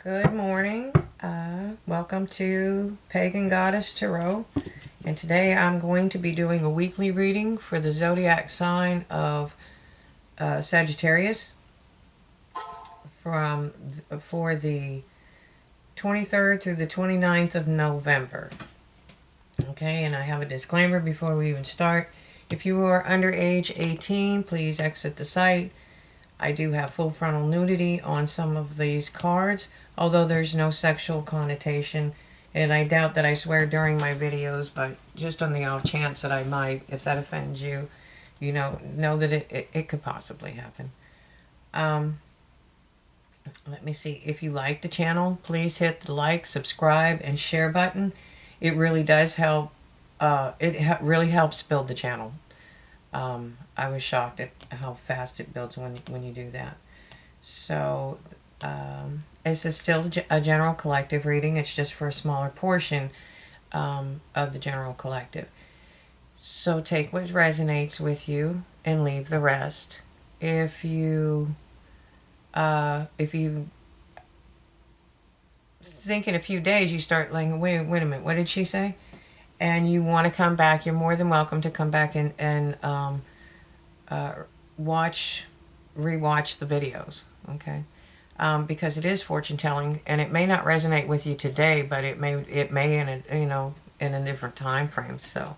Good morning. Welcome to Pagan Goddess Tarot. And today I'm going to be doing a weekly reading for the zodiac sign of Sagittarius for the 23rd through the 29th of November. Okay, and I have a disclaimer before we even start. If you are under age 18, please exit the site. I do have full frontal nudity on some of these cards, although there's no sexual connotation, and I doubt that I swear during my videos, but just on the off chance that I might, if that offends you, know that it could possibly happen. Let me see. If you like the channel, please hit the like, subscribe, and share button. It really does help. Really helps build the channel. I was shocked at how fast it builds when you do that. So this is still a general collective reading. It's just for a smaller portion of the general collective. So take what resonates with you and leave the rest. If you think in a few days you start like, wait a minute, what did she say? And you want to come back, you're more than welcome to come back and rewatch the videos, okay? Because it is fortune telling, and it may not resonate with you today, but it may in a different time frame. So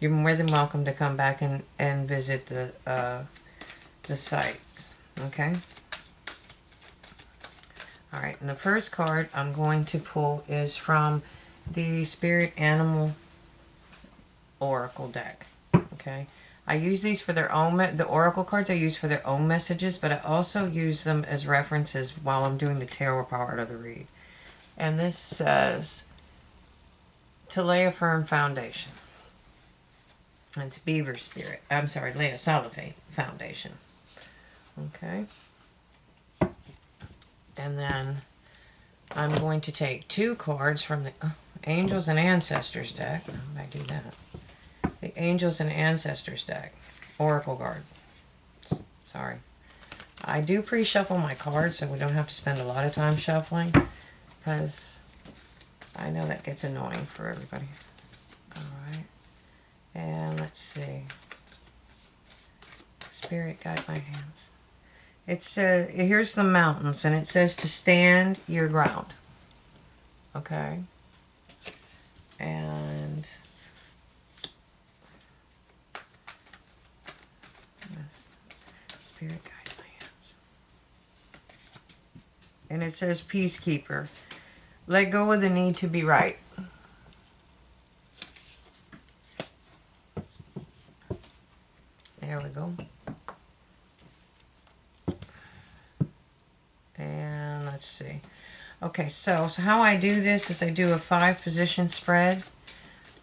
you're more than welcome to come back and visit the sites, okay? All right, and the first card I'm going to pull is from the Spirit Animal Oracle deck. Okay, I use these for their own, the Oracle cards I use for their own messages, but I also use them as references while I'm doing the tarot part of the read. And this says, to lay a firm foundation. It's Beaver Spirit. I'm sorry, lay a solid foundation. Okay. And then I'm going to take two cards from the Angels and Ancestors deck. How did I do that? The Angels and Ancestors deck. Oracle card. Sorry. I do pre-shuffle my cards so we don't have to spend a lot of time shuffling, because I know that gets annoying for everybody. Alright. And let's see. Spirit, guide my hands. It's here's the mountains, and it says to stand your ground. Okay. And Spirit, guide my hands. And it says peacekeeper. Let go of the need to be right. There we go. And let's see. Okay, so how I do this is I do a 5-position spread.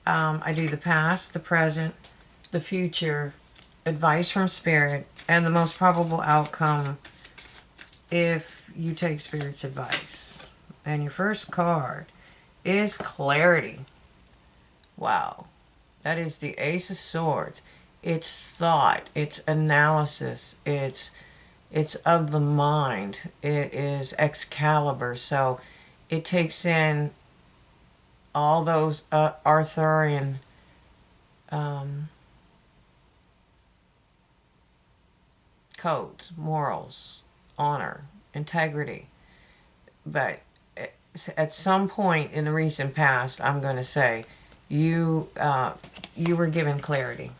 I do the past, the present, the future, advice from Spirit, and the most probable outcome if you take Spirit's advice. And your first card is clarity. Wow. That is the Ace of Swords. It's thought, it's analysis, it's of the mind. It is Excalibur. So it takes in all those Arthurian codes, morals, honor, integrity. But at some point in the recent past, I'm going to say, you were given clarity,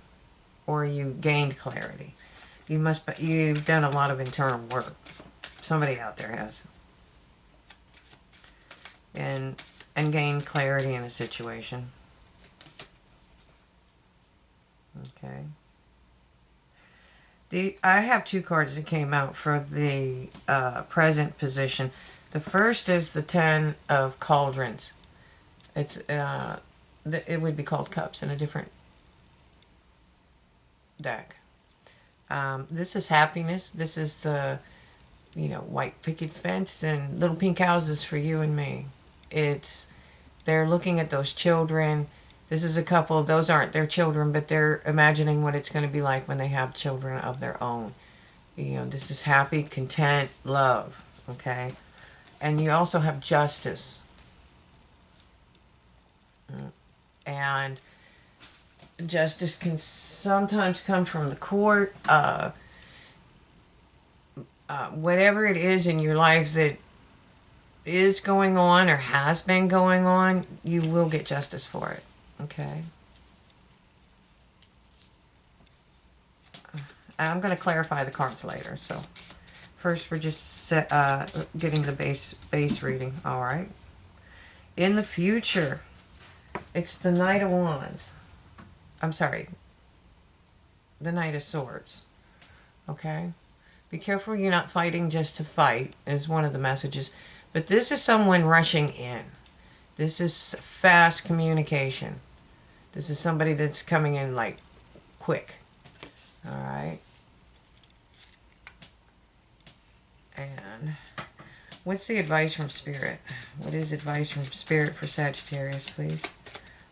or you gained clarity. You've done a lot of internal work. Somebody out there has. And gained clarity in a situation. Okay. I have two cards that came out for the present position. The first is the 10 of Cauldrons. It's it would be called Cups in a different deck. This is happiness. This is the, white picket fence and little pink houses for you and me. They're looking at those children. This is a couple, those aren't their children, but they're imagining what it's going to be like when they have children of their own. This is happy, content, love, okay? And you also have justice. And justice can sometimes come from the court. Whatever it is in your life that is going on or has been going on, you will get justice for it. Okay? I'm going to clarify the cards later. So first we're just getting the base reading. All right. In the future, it's the Knight of Wands. I'm sorry. The Knight of Swords. Okay? Be careful you're not fighting just to fight, is one of the messages. But this is someone rushing in. This is fast communication. This is somebody that's coming in like quick. All right? And what's the advice from Spirit? What is advice from Spirit for Sagittarius, please?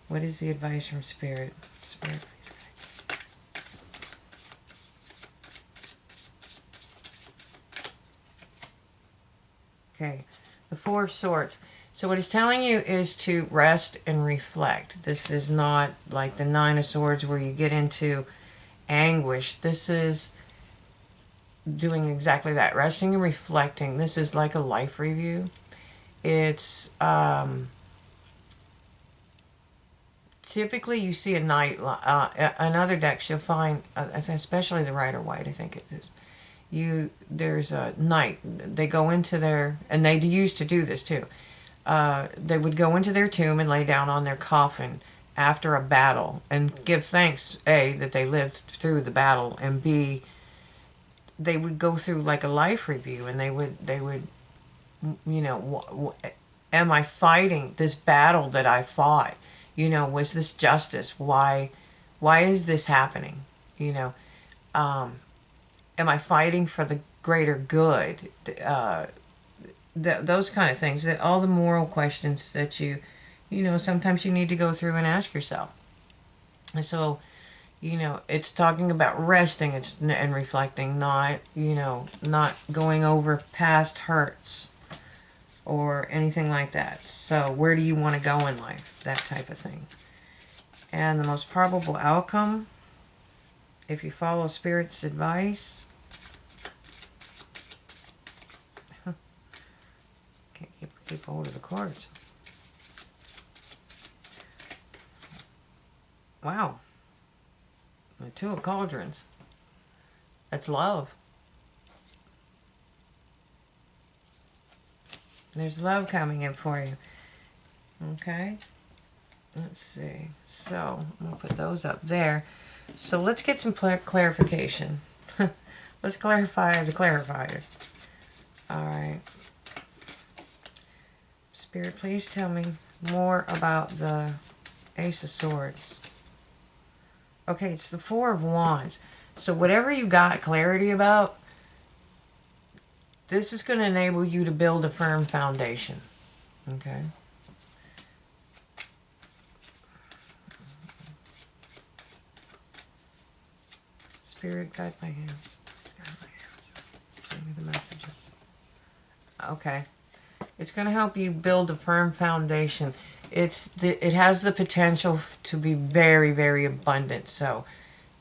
What is the advice from Spirit? Spirit, please. Okay, the Four of Swords. So what it's telling you is to rest and reflect. This is not like the Nine of Swords where you get into anguish. This is doing exactly that, resting and reflecting. This is like a life review. It's typically you see a knight. Another deck you'll find, especially the Rider-Waite, I think it is. There's a knight. They go into their, and they used to do this too. They would go into their tomb and lay down on their coffin after a battle and give thanks, A, that they lived through the battle, and B, they would go through like a life review, and they would you know, am I fighting this battle that I fought? You know, was this justice? Why is this happening? You know, am I fighting for the greater good? Those kind of things, that all the moral questions that you know, sometimes you need to go through and ask yourself. And so, you know, it's talking about resting and reflecting, not, you know, not going over past hurts or anything like that. So where do you want to go in life? That type of thing. And the most probable outcome, if you follow Spirit's advice. Can't keep hold of the cards. Wow. The Two of Cauldrons. That's love. There's love coming in for you. Okay. Let's see. So, I'm going to put those up there. So, let's get some clarification. Let's clarify the clarifier. Alright. Spirit, please tell me more about the Ace of Swords. Okay, it's the Four of Wands. So whatever you got clarity about, this is going to enable you to build a firm foundation. Okay? Spirit, guide my hands. Please guide my hands. Show me the messages. Okay. It's going to help you build a firm foundation. It has the potential to be very, very abundant. So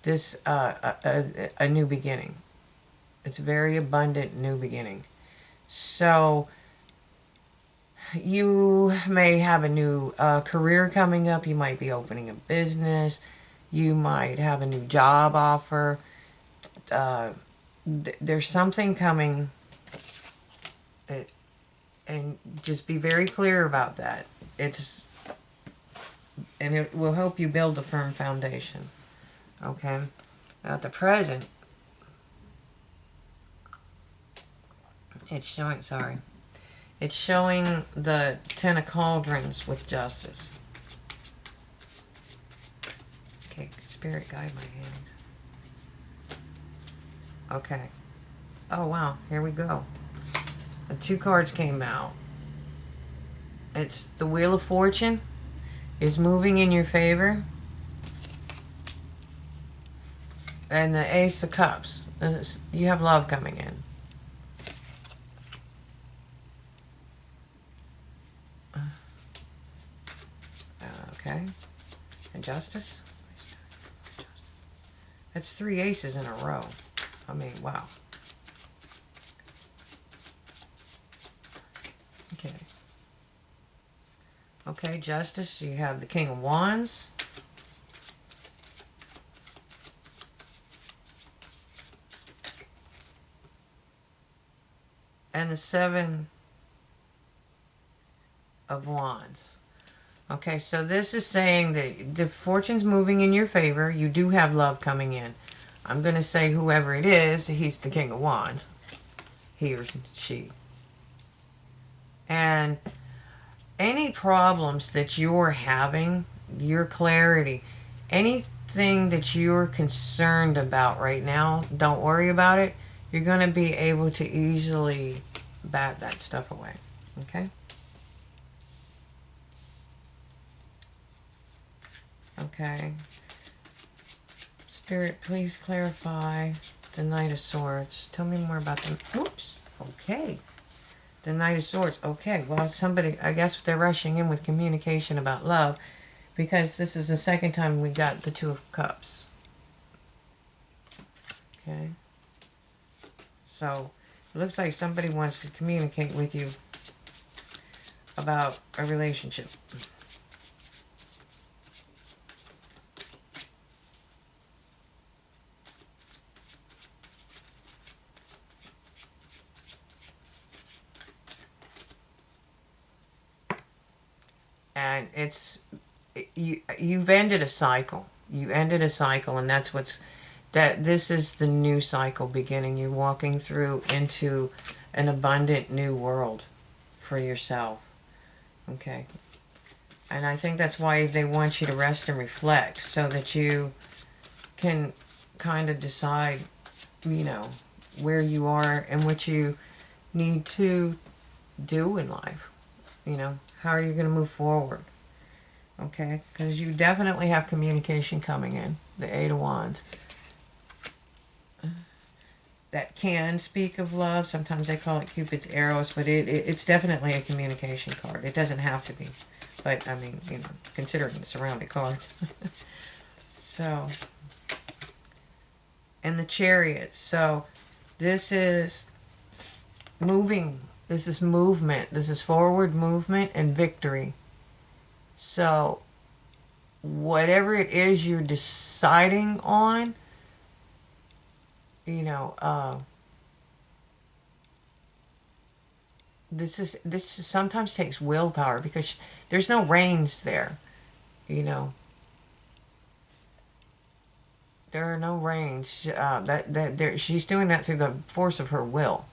this a new beginning. It's a very abundant new beginning. So you may have a new career coming up. You might be opening a business. You might have a new job offer. There's something coming. And just be very clear about that. And it will help you build a firm foundation. Okay? At the present, it's showing the Ten of Cauldrons with justice. Okay, Spirit, guide my hands. Okay. Oh, wow. Here we go. The two cards came out. It's the Wheel of Fortune is moving in your favor. And the Ace of Cups. You have love coming in. Okay. And Justice. That's 3 aces in a row. I mean, wow. Okay. Okay, Justice. You have the King of Wands. And the 7 of Wands. Okay, so this is saying that the fortune's moving in your favor. You do have love coming in. I'm going to say whoever it is, he's the King of Wands. He or she. And any problems that you're having, your clarity, anything that you're concerned about right now, don't worry about it. You're going to be able to easily bat that stuff away. Okay? Okay. Spirit, please clarify the Knight of Swords. Tell me more about them. Oops. Okay. The Knight of Swords. Okay. Well, somebody, I guess they're rushing in with communication about love because this is the second time we got the Two of Cups. Okay. So, it looks like somebody wants to communicate with you about a relationship. And you've ended a cycle. You ended a cycle, and that's this is the new cycle beginning. You're walking through into an abundant new world for yourself. Okay. And I think that's why they want you to rest and reflect, so that you can kind of decide, where you are and what you need to do in life. How are you going to move forward? Okay, because you definitely have communication coming in. The Eight of Wands. That can speak of love. Sometimes they call it Cupid's arrows, but it's definitely a communication card. It doesn't have to be. But, I mean, considering the surrounding cards. So, and the Chariot. So, this is moving. This is movement. This is forward movement and victory. So, whatever it is you're deciding on, this sometimes takes willpower because there's no reins there. There are no reins. She's doing that through the force of her will.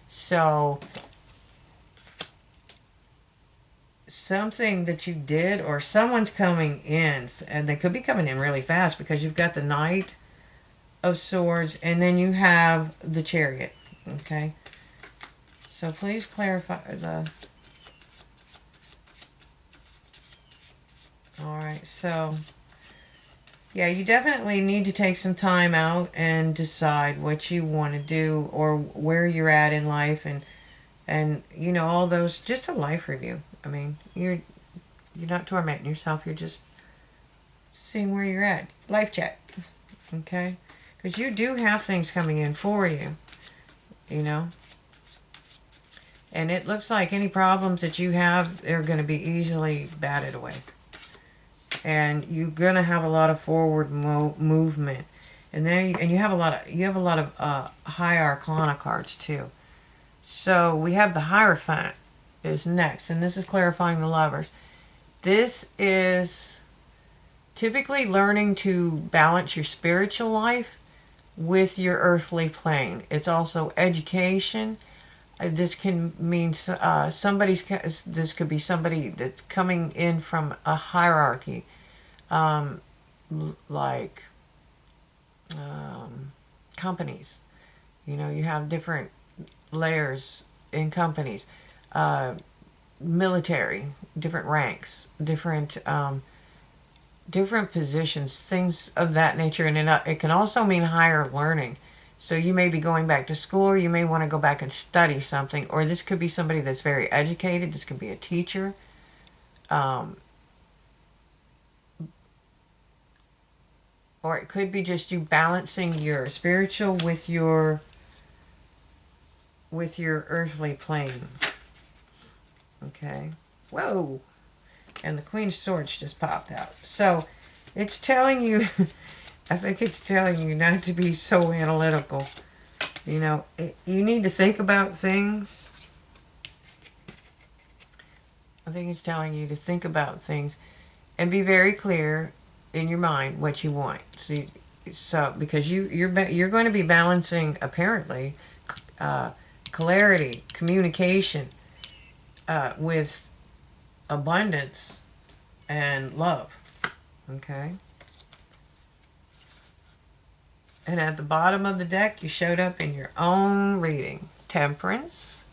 So, something that you did, or someone's coming in, and they could be coming in really fast because you've got the Knight of Swords and then you have the Chariot. Okay, so please clarify the... Alright, so yeah, you definitely need to take some time out and decide what you want to do or where you're at in life, and all those, just a life review. I mean, you're not tormenting yourself. You're just seeing where you're at. Life check. Okay? Because you do have things coming in for you. And it looks like any problems that you have, they're going to be easily batted away. And you're going to have a lot of forward movement. And then you have a lot of high arcana cards too. So we have the Hierophant is next, and this is clarifying the Lovers. This is typically learning to balance your spiritual life with your earthly plane. It's also education. This can mean this could be somebody that's coming in from a hierarchy, like companies. You have different layers in companies, military, different ranks, different positions, things of that nature. And it can also mean higher learning. So you may be going back to school, or you may want to go back and study something, or this could be somebody that's very educated. This could be a teacher. or it could be just you balancing your spiritual with your earthly plane. Okay. Whoa. And the Queen of Swords just popped out. So it's telling you, I think it's telling you not to be so analytical. You know, you need to think about things. I think it's telling you to think about things and be very clear in your mind what you want. So because you're going to be balancing, apparently, clarity, communication, with abundance and love. Okay. And at the bottom of the deck, you showed up in your own reading. Temperance,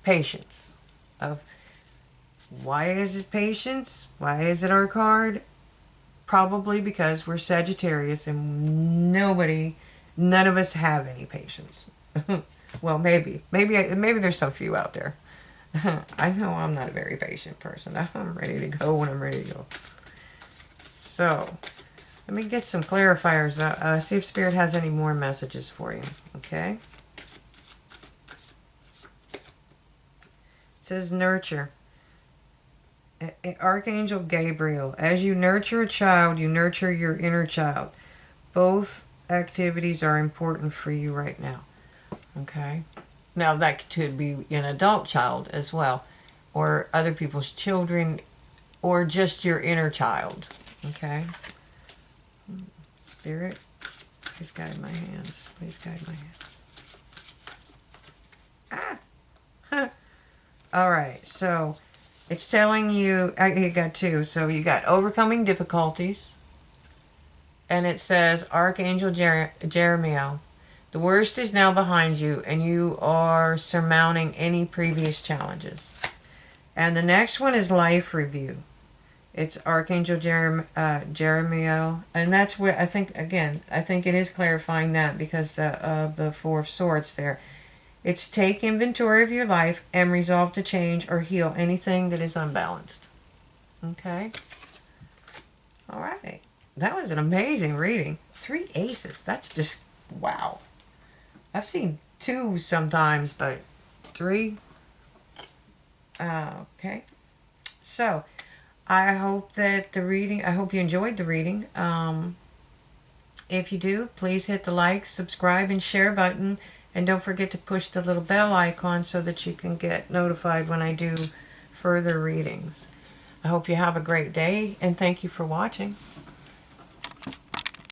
patience. Of why is it patience? Why is it our card? Probably because we're Sagittarius and none of us have any patience. Well, maybe there's some few out there. I know I'm not a very patient person. I'm ready to go when I'm ready to go. So, let me get some clarifiers. See if Spirit has any more messages for you. Okay? It says nurture. Archangel Gabriel. As you nurture a child, you nurture your inner child. Both activities are important for you right now. Okay? Now, that could be an adult child as well, or other people's children, or just your inner child. Okay? Spirit, please guide my hands. Please guide my hands. Ah! Huh. All right, so it's telling you, you got two. So you got overcoming difficulties, and it says Archangel Jeremiah. The worst is now behind you, and you are surmounting any previous challenges. And the next one is life review. It's Archangel Jeremiah, and that's where I think it is clarifying that because of the Four of Swords there. It's take inventory of your life and resolve to change or heal anything that is unbalanced. Okay? All right. That was an amazing reading. 3 aces. That's just, wow. I've seen 2 sometimes, but 3? Okay. So, I hope that I hope you enjoyed the reading. If you do, please hit the like, subscribe, and share button. And don't forget to push the little bell icon so that you can get notified when I do further readings. I hope you have a great day, and thank you for watching.